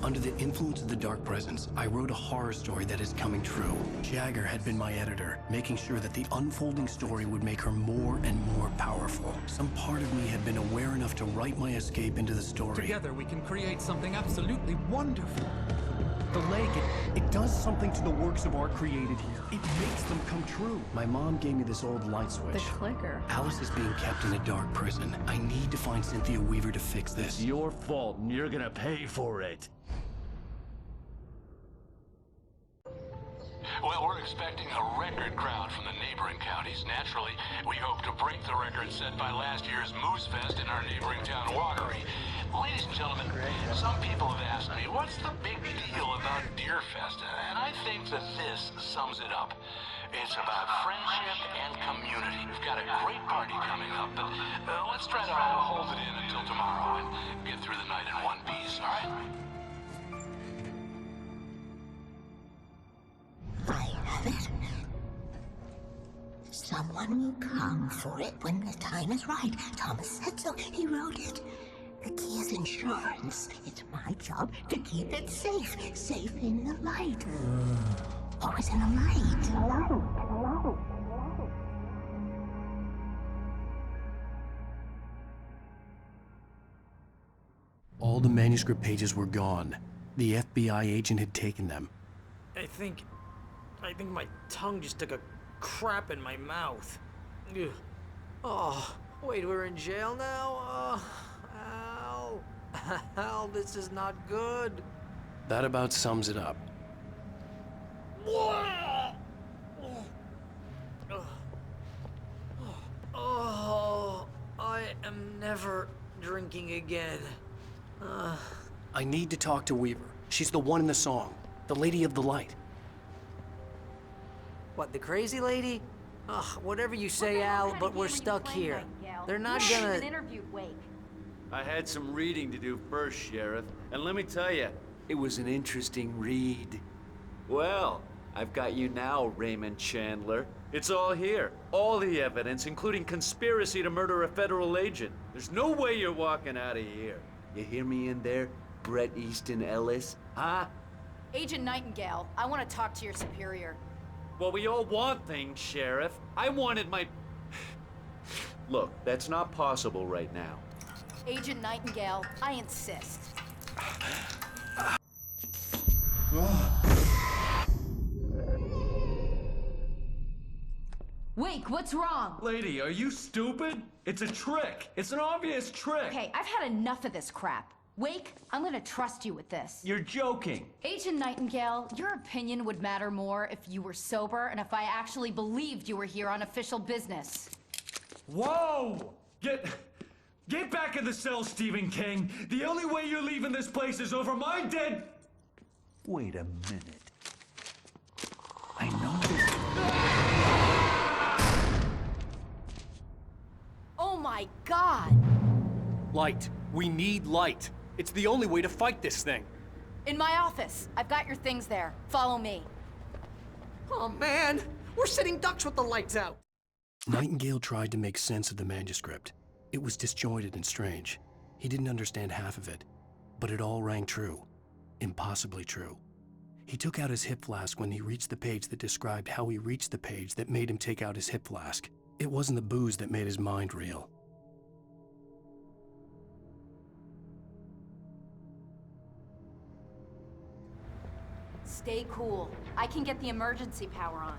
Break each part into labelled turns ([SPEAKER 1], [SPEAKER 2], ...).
[SPEAKER 1] Under the influence of the Dark Presence, I wrote a horror story that is coming true. Jagger had been my editor, making sure that the unfolding story would make her more and more powerful. Some part of me had been aware enough to write my escape into the story.
[SPEAKER 2] Together we can create something absolutely wonderful.
[SPEAKER 1] The lake, it does something to the works of art created here. It makes them come true. My mom gave me this old light switch.
[SPEAKER 3] The clicker.
[SPEAKER 1] Alice is being kept in a dark prison. I need to find Cynthia Weaver to fix this.
[SPEAKER 4] It's your fault, and you're gonna pay for it.
[SPEAKER 5] Well, we're expecting a record crowd from the neighboring counties. Naturally, we hope to break the record set by last year's Moose Fest in our neighboring town, Watery. Ladies and gentlemen, some people have asked me, what's the big deal about Deer Fest? And I think that this sums it up. It's about friendship and community. We've got a great party coming up, but let's try to hold it in until tomorrow and get through the night in one piece, all right?
[SPEAKER 6] I have it. Someone will come for it when the time is right. Thomas said so. He wrote it. The key is insurance. It's my job to keep it safe. Safe in the light. Always in the light.
[SPEAKER 1] All the manuscript pages were gone. The FBI agent had taken them.
[SPEAKER 7] I think my tongue just took a crap in my mouth. Ugh. Oh, wait, we're in jail now? Al. Al, this is not good.
[SPEAKER 1] That about sums it up.
[SPEAKER 7] Oh, I am never drinking again.
[SPEAKER 1] I need to talk to Weaver. She's the one in the song. The Lady of the Light.
[SPEAKER 7] What, the crazy lady? Ugh, whatever you say, Al, but we're stuck here. They're not gonna...
[SPEAKER 3] interviewed Wake.
[SPEAKER 4] I had some reading to do first, Sheriff, and let me tell you, it was an interesting read. Well, I've got you now, Raymond Chandler. It's all here. All the evidence, including conspiracy to murder a federal agent. There's no way you're walking out of here. You hear me in there, Bret Easton Ellis? Huh?
[SPEAKER 3] Agent Nightingale, I want to talk to your superior.
[SPEAKER 4] Well, we all want things, Sheriff. I wanted my... Look, that's not possible right now.
[SPEAKER 3] Agent Nightingale, I insist. Wake, what's wrong?
[SPEAKER 2] Lady, are you stupid? It's a trick. It's an obvious trick.
[SPEAKER 3] Okay, I've had enough of this crap. Wake, I'm gonna trust you with this.
[SPEAKER 2] You're joking.
[SPEAKER 3] Agent Nightingale, your opinion would matter more if you were sober and if I actually believed you were here on official business.
[SPEAKER 2] Whoa! Get back in the cell, Stephen King. The only way you're leaving this place is over my dead... Wait a minute. I know this...
[SPEAKER 3] Oh my God!
[SPEAKER 1] Light. We need light. It's the only way to fight this thing.
[SPEAKER 3] In my office. I've got your things there. Follow me.
[SPEAKER 7] Oh, man! We're sitting ducks with the lights out!
[SPEAKER 1] Nightingale tried to make sense of the manuscript. It was disjointed and strange. He didn't understand half of it, but it all rang true. Impossibly true. He took out his hip flask when he reached the page that described how he reached the page that made him take out his hip flask. It wasn't the booze that made his mind reel.
[SPEAKER 3] Stay cool. I can get the emergency power on.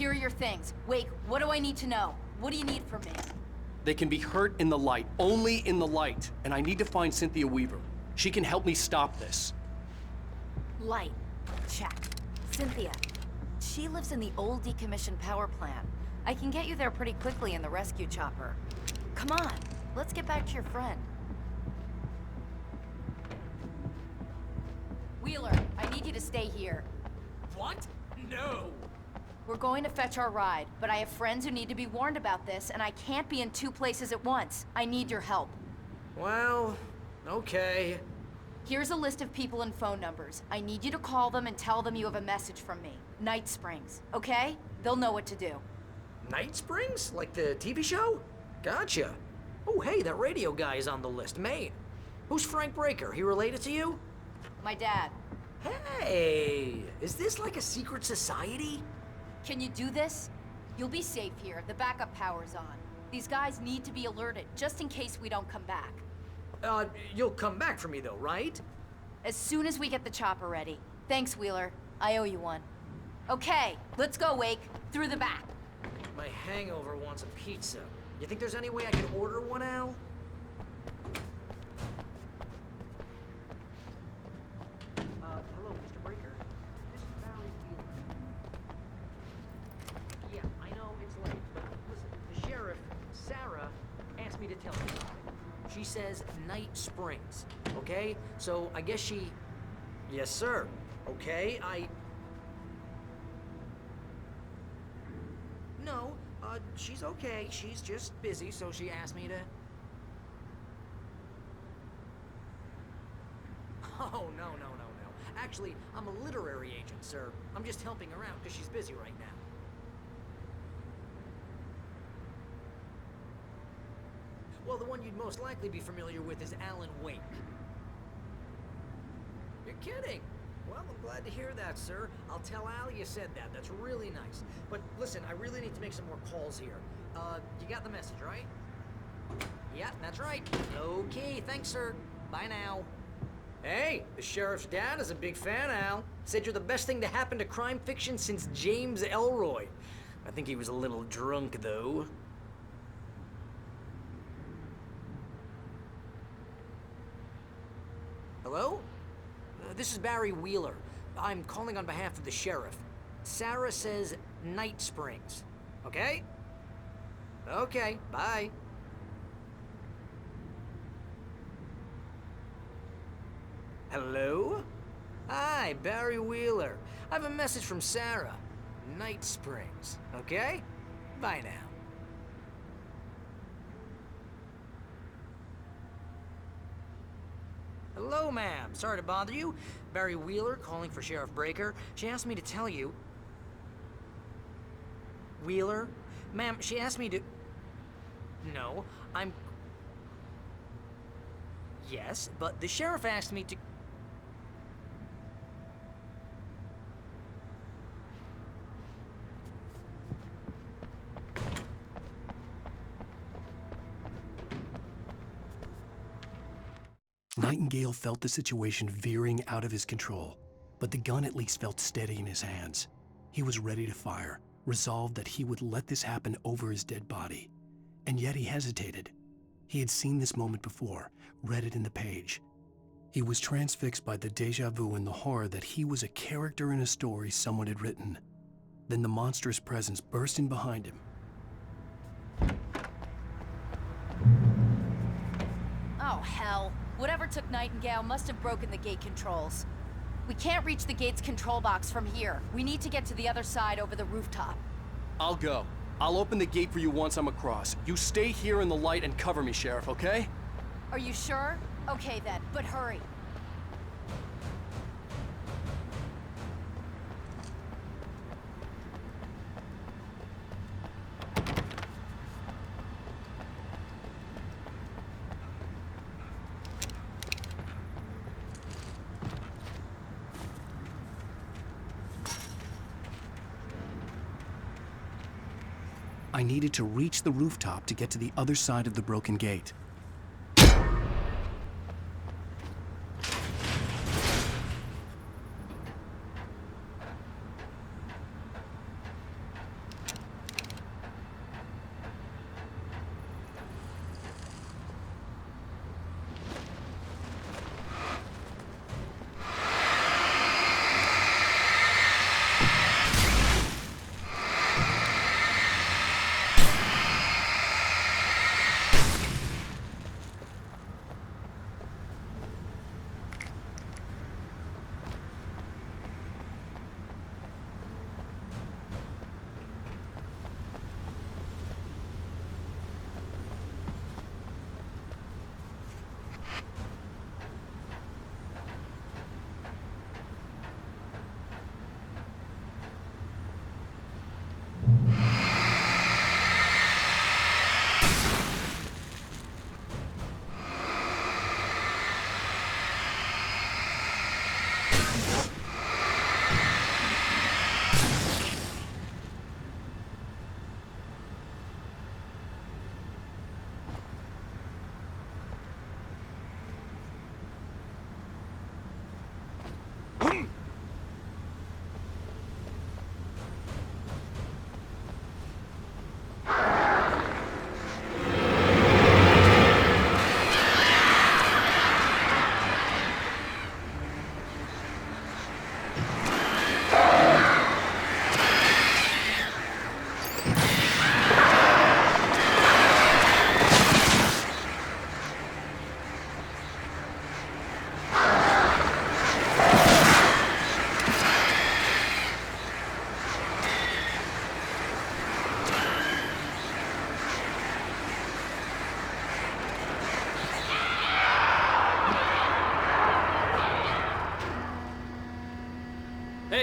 [SPEAKER 3] Here are your things. Wake, what do I need to know? What do you need from me?
[SPEAKER 1] They can be hurt in the light, only in the light. And I need to find Cynthia Weaver. She can help me stop this.
[SPEAKER 3] Light. Check. Cynthia. She lives in the old decommissioned power plant. I can get you there pretty quickly in the rescue chopper. Come on, let's get back to your friend. Wheeler, I need you to stay here.
[SPEAKER 7] What? No!
[SPEAKER 3] We're going to fetch our ride, but I have friends who need to be warned about this, and I can't be in 2 places at once. I need your help.
[SPEAKER 7] Well, okay.
[SPEAKER 3] Here's a list of people and phone numbers. I need you to call them and tell them you have a message from me. Night Springs, okay? They'll know what to do.
[SPEAKER 7] Night Springs? Like the TV show? Gotcha. Oh, hey, that radio guy is on the list, Maine. Who's Frank Breaker? He related to you?
[SPEAKER 3] My dad.
[SPEAKER 7] Hey, is this like a secret society?
[SPEAKER 3] Can you do this? You'll be safe here. The backup power's on. These guys need to be alerted, just in case we don't come back.
[SPEAKER 7] You'll come back for me though, right?
[SPEAKER 3] As soon as we get the chopper ready. Thanks, Wheeler. I owe you one. Okay, let's go, Wake. Through the back.
[SPEAKER 7] My hangover wants a pizza. You think there's any way I can order one, Al? Hello, Mr. Breaker. This is Barry Wheeler. Yeah, I know it's late, but listen, the sheriff, Sarah, asked me to tell you about it. She says Night Springs, okay? So I guess she... Yes, sir. Okay, No, she's okay. She's just busy, so she asked me to... Oh, no. Actually, I'm a literary agent, sir. I'm just helping her out because she's busy right now. Well, the one you'd most likely be familiar with is Alan Wake. You're kidding? Well, I'm glad to hear that, sir. I'll tell Al you said that. That's really nice. But listen, I really need to make some more calls here. You got the message, right? Yeah, that's right. Okay, thanks, sir. Bye now. Hey, the sheriff's dad is a big fan, Al. Said you're the best thing to happen to crime fiction since James Elroy. I think he was a little drunk, though. Hello? This is Barry Wheeler. I'm calling on behalf of the sheriff. Sarah says Night Springs. Okay? Okay, bye. Hello? Hi, Barry Wheeler. I have a message from Sarah. Night Springs. Okay? Bye now. Hello, ma'am. Sorry to bother you. Barry Wheeler calling for Sheriff Breaker. She asked me to tell you... Wheeler? Ma'am, she asked me to... No, I'm... Yes, but the sheriff asked me to...
[SPEAKER 1] Nightingale felt the situation veering out of his control, but the gun at least felt steady in his hands. He was ready to fire, resolved that he would let this happen over his dead body. And yet he hesitated. He had seen this moment before, read it in the page. He was transfixed by the déjà vu and the horror that he was a character in a story someone had written. Then the monstrous presence burst in behind him.
[SPEAKER 3] Oh, hell. Whatever took Nightingale must have broken the gate controls. We can't reach the gate's control box from here. We need to get to the other side over the rooftop.
[SPEAKER 1] I'll go. I'll open the gate for you once I'm across. You stay here in the light and cover me, Sheriff, okay?
[SPEAKER 3] Are you sure? Okay then, but hurry.
[SPEAKER 1] I needed to reach the rooftop to get to the other side of the broken gate.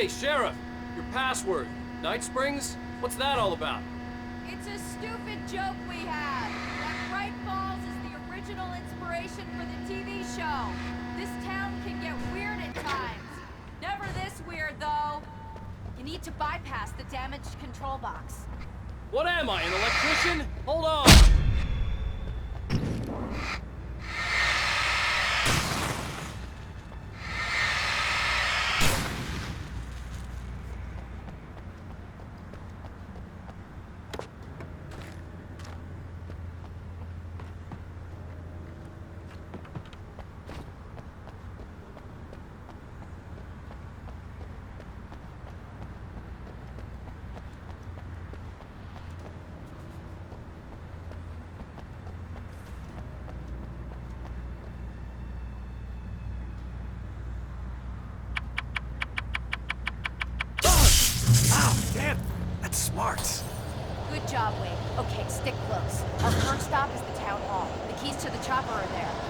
[SPEAKER 8] Hey, Sheriff, your password. Night Springs? What's that all about?
[SPEAKER 3] It's a stupid joke we have. That Bright Falls is the original inspiration for the TV show. This town can get weird at times. Never this weird, though. You need to bypass the damaged control box.
[SPEAKER 8] What am I, an electrician? Hold on!
[SPEAKER 1] Damn, that's smart.
[SPEAKER 3] Good job, Wade. Okay, stick close. Our first stop is the town hall. The keys to the chopper are there.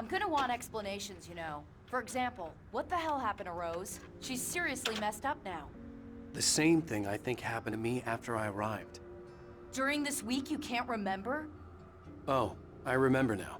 [SPEAKER 3] I'm gonna want explanations, you know. For example, what the hell happened to Rose? She's seriously messed up now.
[SPEAKER 1] The same thing I think happened to me after I arrived.
[SPEAKER 3] During this week, you can't remember?
[SPEAKER 1] Oh, I remember now.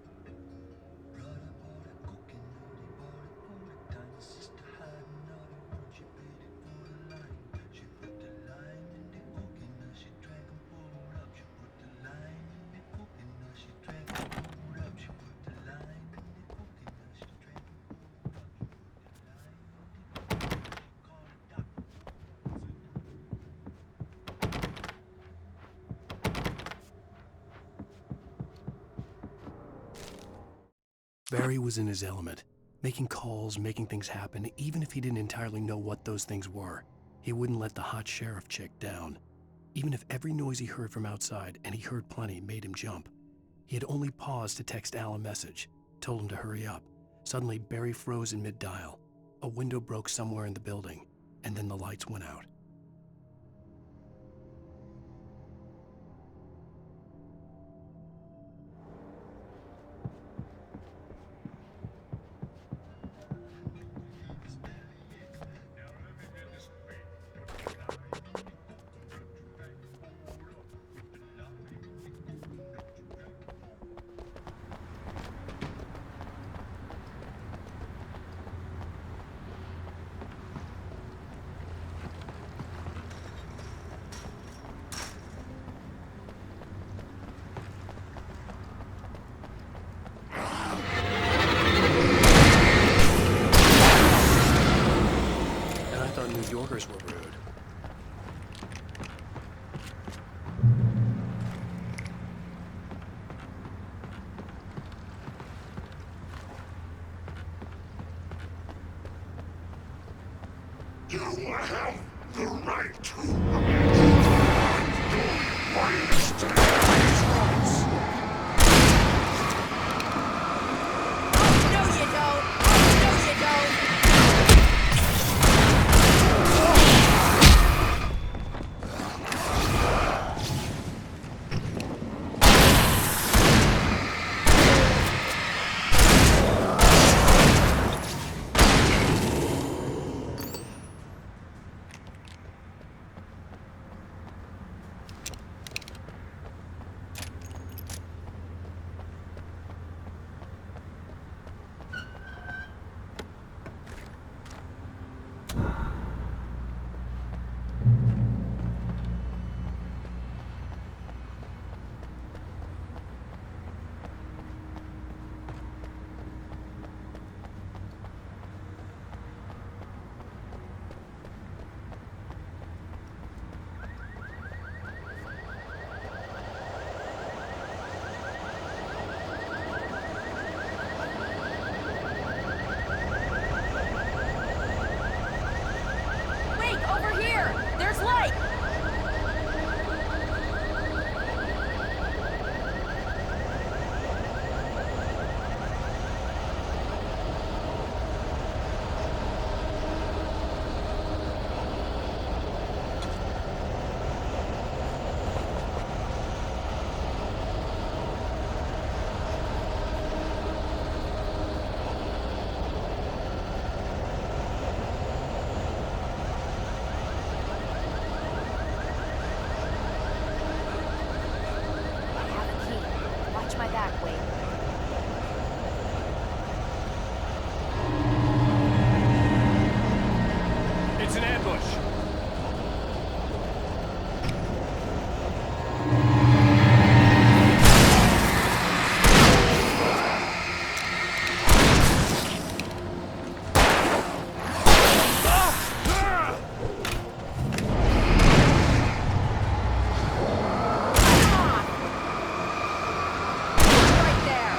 [SPEAKER 1] Barry was in his element, making calls, making things happen, even if he didn't entirely know what those things were. He wouldn't let the hot sheriff chick down. Even if every noise he heard from outside, and he heard plenty, made him jump. He had only paused to text Al a message, told him to hurry up. Suddenly, Barry froze in mid-dial. A window broke somewhere in the building, and then the lights went out. New Yorkers were rude.
[SPEAKER 9] You have the right to understand these rules.
[SPEAKER 3] No, you don't! No, you don't! Right there!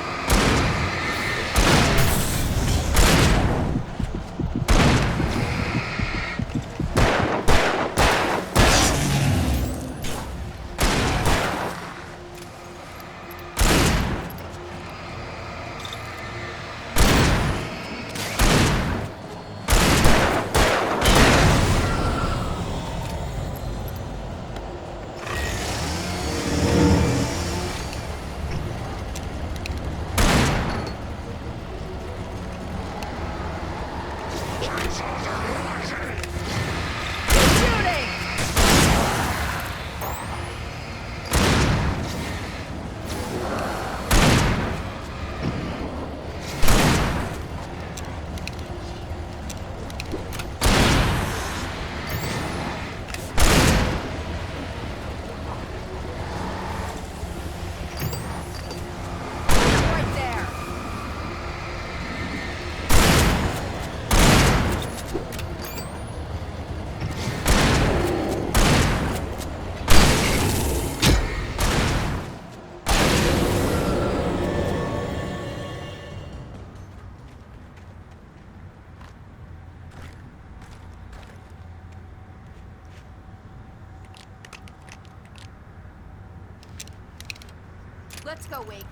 [SPEAKER 3] Let's go, Wake.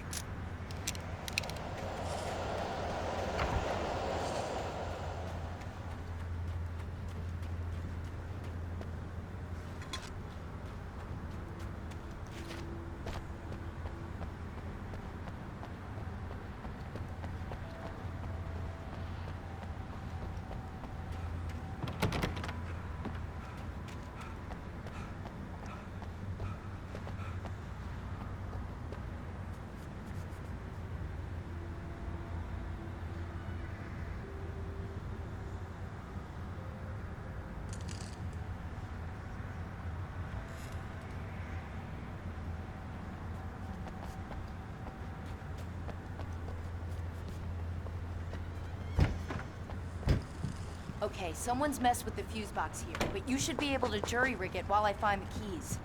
[SPEAKER 3] Okay, someone's messed with the fuse box here, but you should be able to jury-rig it while I find the keys.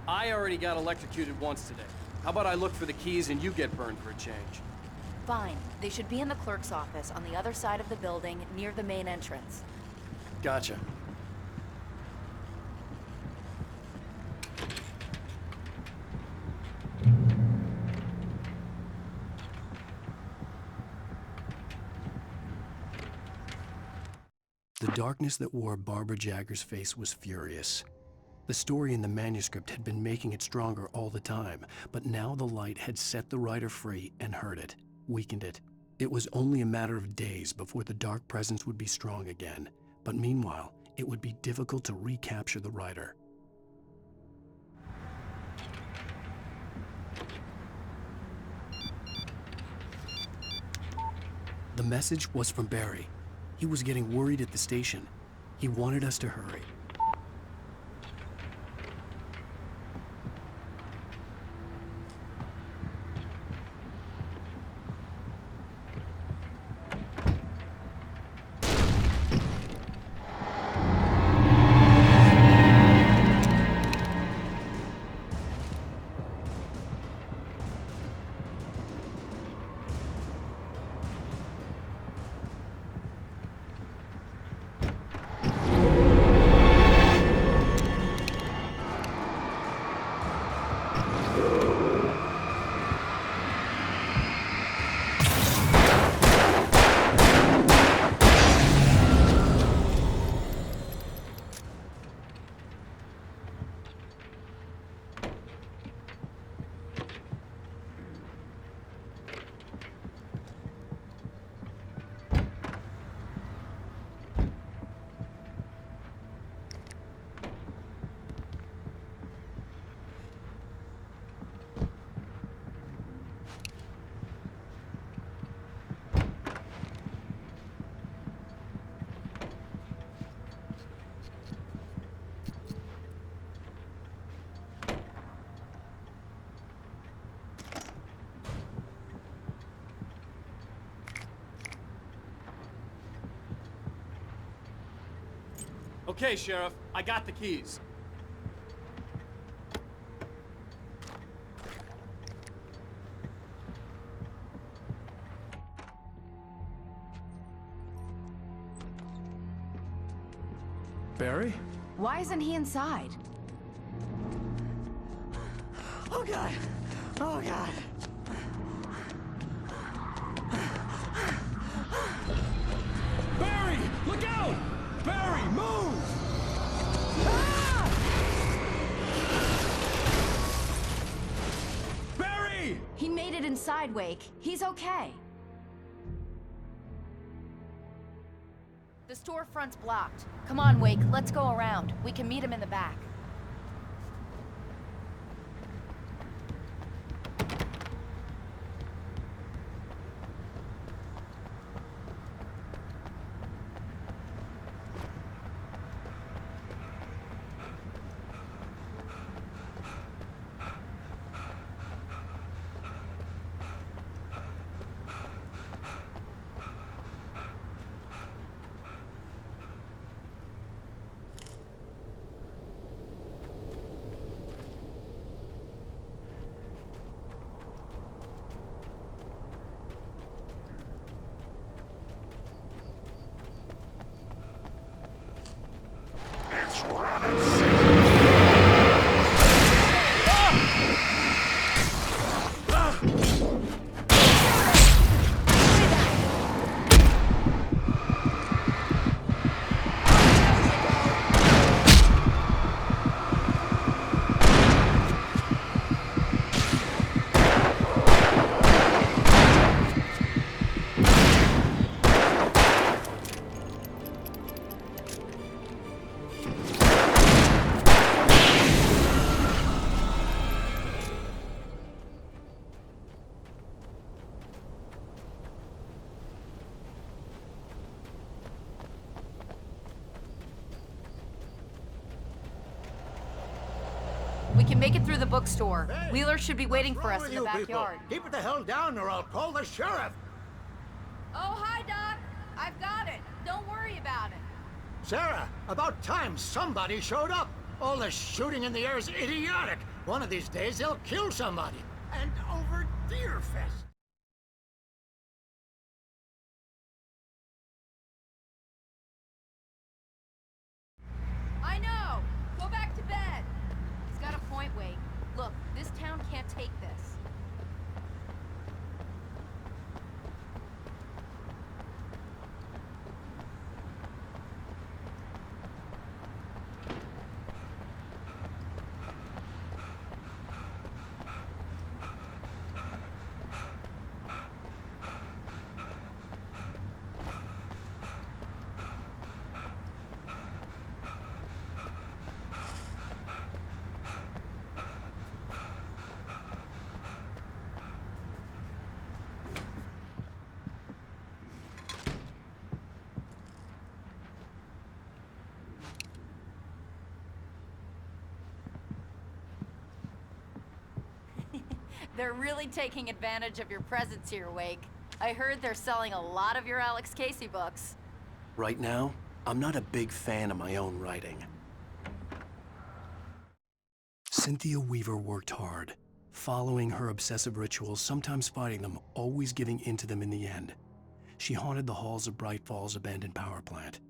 [SPEAKER 8] I already got electrocuted once today. How about I look for the keys and you get burned for a change?
[SPEAKER 3] Fine. They should be in the clerk's office on the other side of the building, near the main entrance.
[SPEAKER 8] Gotcha.
[SPEAKER 1] The darkness that wore Barbara Jagger's face was furious. The story in the manuscript had been making it stronger all the time, but now the light had set the writer free and hurt it, weakened it. It was only a matter of days before the dark presence would be strong again, but meanwhile, it would be difficult to recapture the writer. The message was from Barry. He was getting worried at the station. He wanted us to hurry.
[SPEAKER 8] Okay, Sheriff, I got the keys.
[SPEAKER 2] Barry?
[SPEAKER 3] Why isn't he inside?
[SPEAKER 7] Oh God! Oh God!
[SPEAKER 2] Barry! Look out! Barry, move! Barry!
[SPEAKER 3] He made it inside, Wake. He's okay. The storefront's blocked. Come on, Wake, let's go around. We can meet him in the back. can make it through the bookstore.
[SPEAKER 10] Hey,
[SPEAKER 3] Wheeler should be waiting
[SPEAKER 10] what's
[SPEAKER 3] for
[SPEAKER 10] wrong
[SPEAKER 3] us
[SPEAKER 10] with
[SPEAKER 3] in the
[SPEAKER 10] you people?
[SPEAKER 3] backyard.
[SPEAKER 10] Keep it the hell down or I'll call the sheriff.
[SPEAKER 3] Oh, hi, Doc. I've got it. Don't worry about it.
[SPEAKER 10] Sarah, about time somebody showed up. All the shooting in the air is idiotic. One of these days they'll kill somebody. And over Deerfest.
[SPEAKER 3] I know. Go back to bed. He's got a point, Wade. Look, this town can't take this. They're really taking advantage of your presence here, Wake. I heard they're selling a lot of your Alex Casey books.
[SPEAKER 1] Right now, I'm not a big fan of my own writing. Cynthia Weaver worked hard, following her obsessive rituals, sometimes fighting them, always giving in to them in the end. She haunted the halls of Bright Falls' abandoned power plant.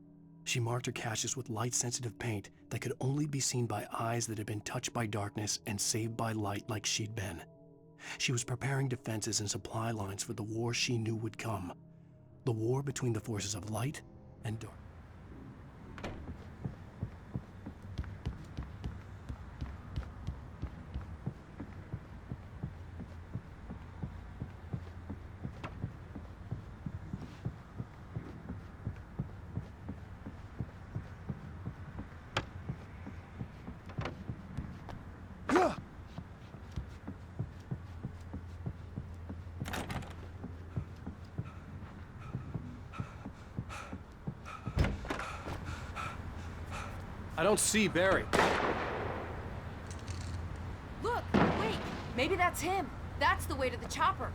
[SPEAKER 1] She marked her caches with light-sensitive paint that could only be seen by eyes that had been touched by darkness and saved by light like she'd been. She was preparing defenses and supply lines for the war she knew would come. The war between the forces of light and dark.
[SPEAKER 8] I don't see Barry.
[SPEAKER 3] Look, wait, maybe that's him. That's the way to the chopper.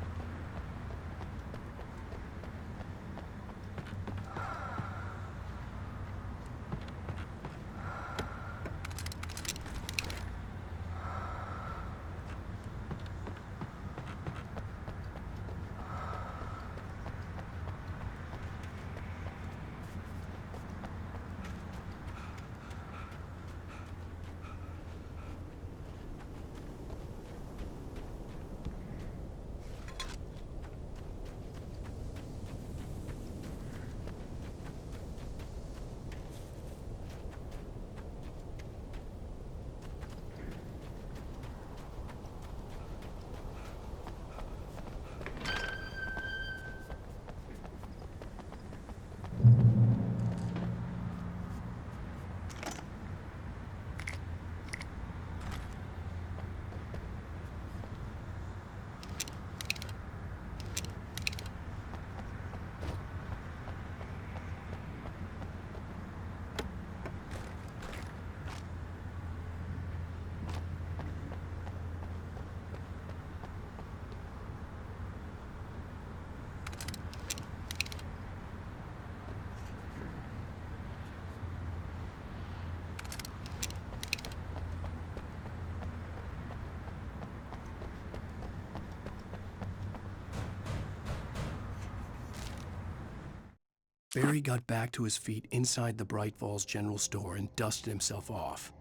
[SPEAKER 1] Barry got back to his feet inside the Bright Falls General Store and dusted himself off.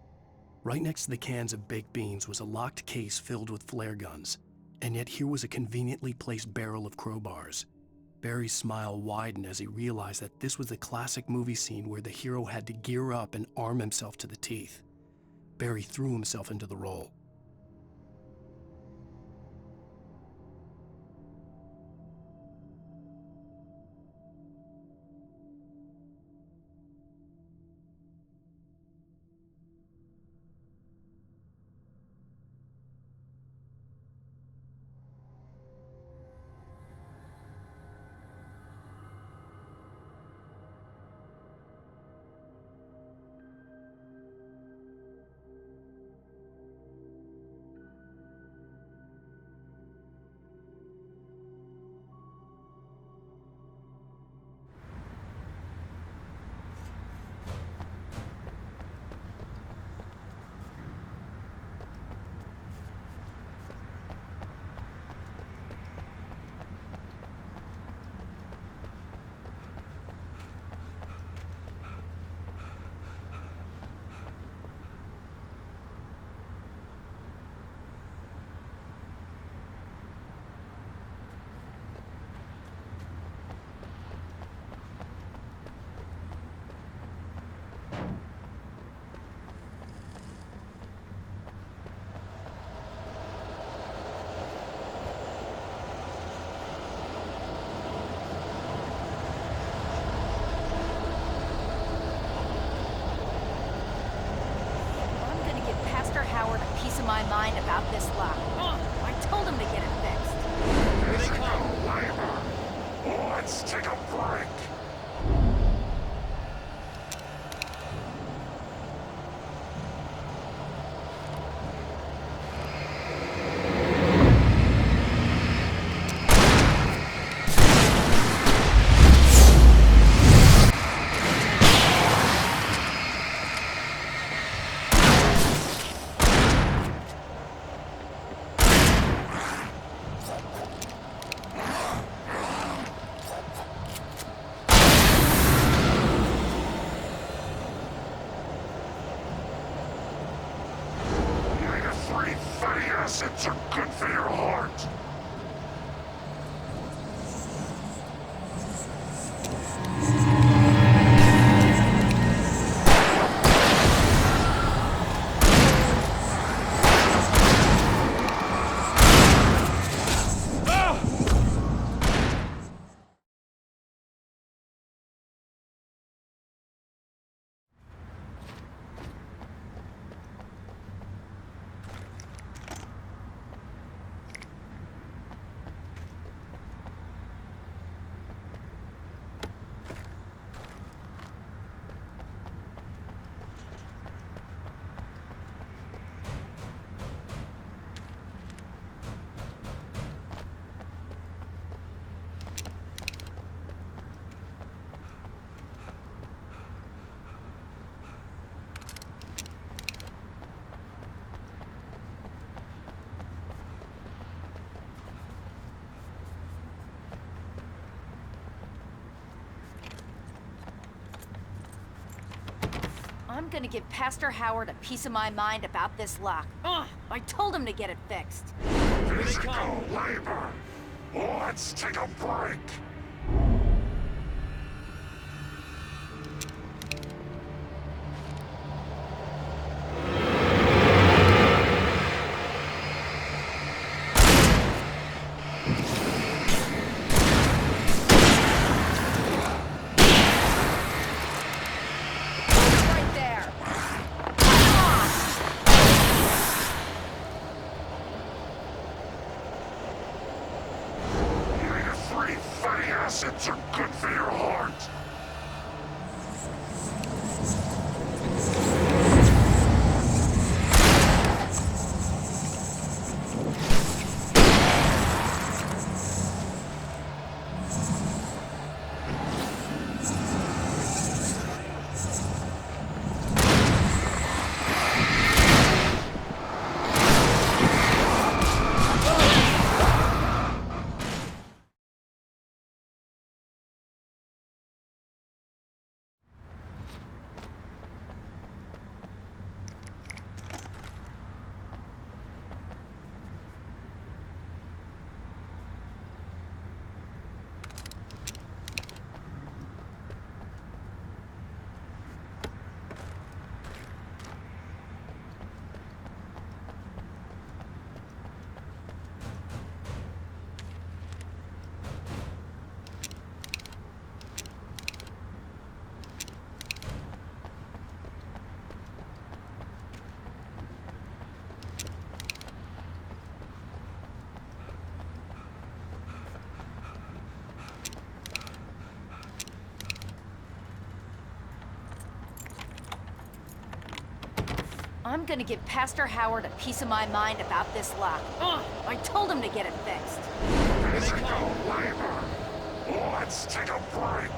[SPEAKER 1] Right next to the cans of baked beans was a locked case filled with flare guns, and yet here was a conveniently placed barrel of crowbars. Barry's smile widened as he realized that this was the classic movie scene where the hero had to gear up and arm himself to the teeth. Barry threw himself into the role.
[SPEAKER 3] about this lock. I told him to get it fixed.
[SPEAKER 9] Let's go, labor. Let's take a break. Fatty acids are good for your heart.
[SPEAKER 3] I'm gonna give Pastor Howard a piece of my mind about this lock. I told him to get it fixed.
[SPEAKER 9] Physical labor. Let's take a break.
[SPEAKER 3] Right there.
[SPEAKER 9] Omega-3 fatty acids are good for your heart.
[SPEAKER 3] I'm gonna give Pastor Howard a piece of my mind about this lock. I told him to get it fixed.
[SPEAKER 9] Physical labor. Let's take a break.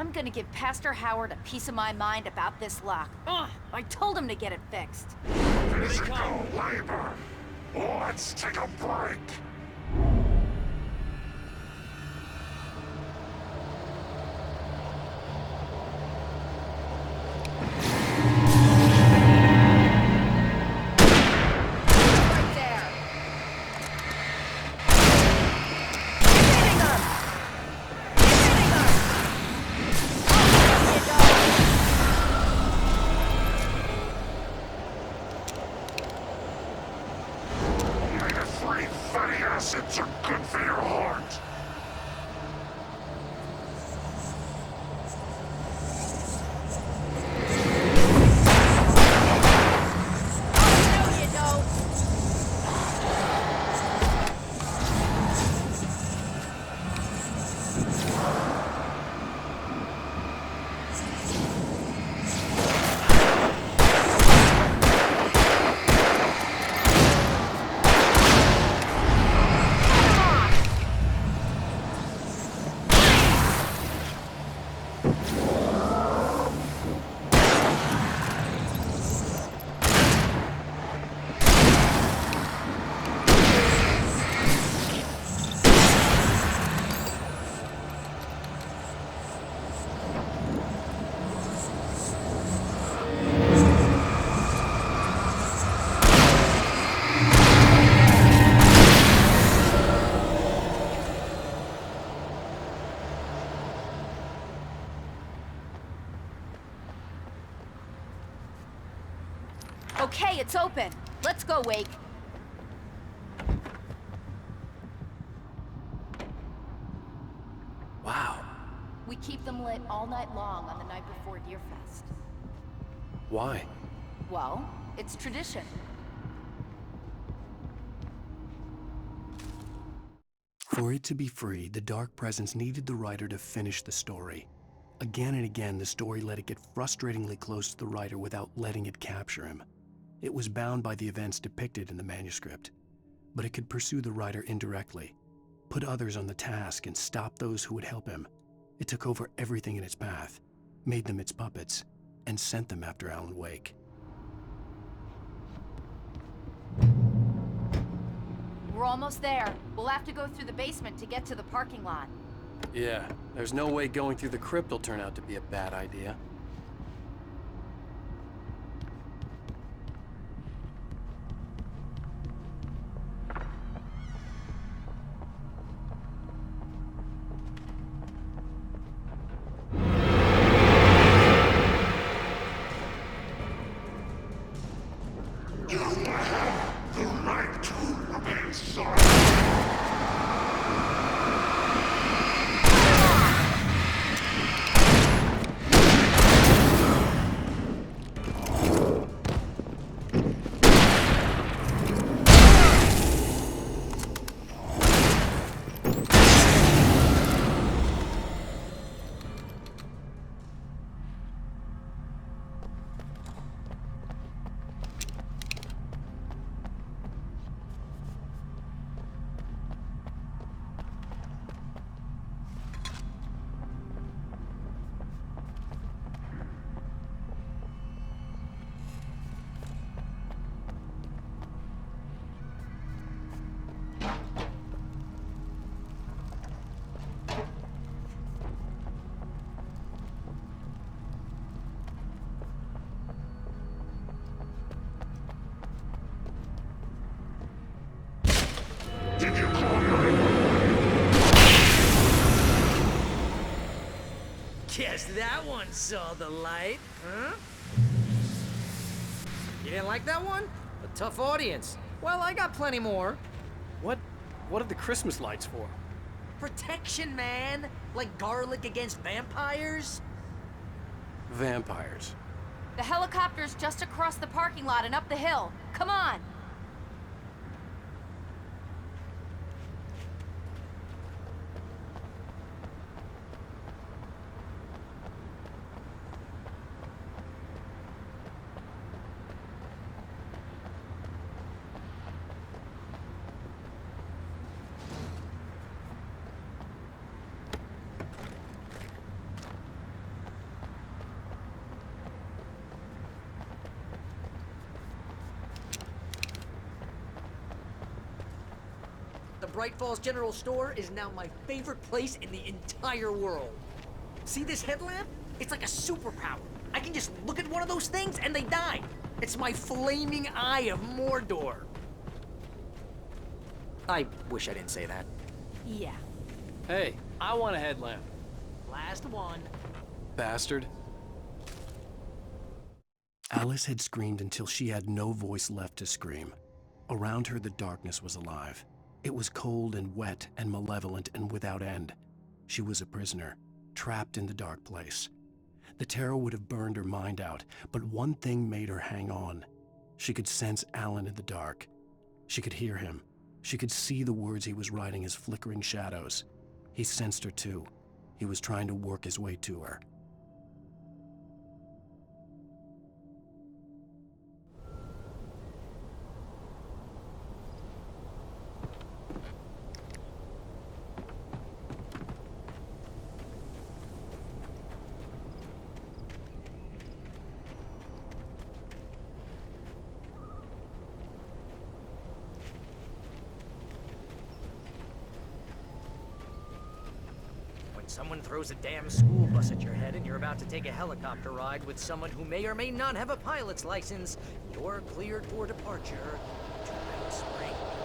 [SPEAKER 3] I'm gonna give Pastor Howard a piece of my mind about this lock. Ugh, I told him to get it fixed.
[SPEAKER 9] Physical labor. Let's take a break.
[SPEAKER 3] Right there. Hitting him. Hitting him. Oh, you dog.
[SPEAKER 9] Omega-3 fatty acids are good for your heart.
[SPEAKER 3] No, you don't. Okay, it's open. Let's go, Wake.
[SPEAKER 1] Wow.
[SPEAKER 3] We keep them lit all night long on the night before Deerfest.
[SPEAKER 1] Why?
[SPEAKER 3] Well, it's tradition.
[SPEAKER 1] For it to be free, the Dark Presence needed the writer to finish the story. Again and again, the story let it get frustratingly close to the writer without letting it capture him. It was bound by the events depicted in the manuscript, but it could pursue the writer indirectly, put others on the task, and stop those who would help him. It took over everything in its path, made them its puppets, and sent them after Alan Wake.
[SPEAKER 3] We're almost there. We'll have to go through the basement to get to the parking lot.
[SPEAKER 8] Yeah, there's no way going through the crypt will turn out to be a bad idea.
[SPEAKER 9] The right to remain silent. Did you call your...
[SPEAKER 7] Guess that one saw the light, huh? You didn't like that one? A tough audience. Well, I got plenty more.
[SPEAKER 8] What are the Christmas lights for?
[SPEAKER 7] Protection, man. Like garlic against vampires.
[SPEAKER 8] Vampires.
[SPEAKER 3] The helicopter's just across the parking lot and up the hill. Come on!
[SPEAKER 7] Bright Falls General Store is now my favorite place in the entire world. See this headlamp? It's like a superpower. I can just look at one of those things and they die. It's my flaming eye of Mordor. I wish I didn't say that.
[SPEAKER 3] Yeah.
[SPEAKER 8] Hey, I want a headlamp.
[SPEAKER 7] Last one.
[SPEAKER 8] Bastard.
[SPEAKER 1] Alice had screamed until she had no voice left to scream. Around her, the darkness was alive. It was cold and wet and malevolent and without end. She was a prisoner, trapped in the dark place. The terror would have burned her mind out, but one thing made her hang on. She could sense Alan in the dark. She could hear him. She could see the words he was writing as flickering shadows. He sensed her too. He was trying to work his way to her.
[SPEAKER 7] When someone throws a damn school bus at your head and you're about to take a helicopter ride with someone who may or may not have a pilot's license, you're cleared for departure to Meadow Springs.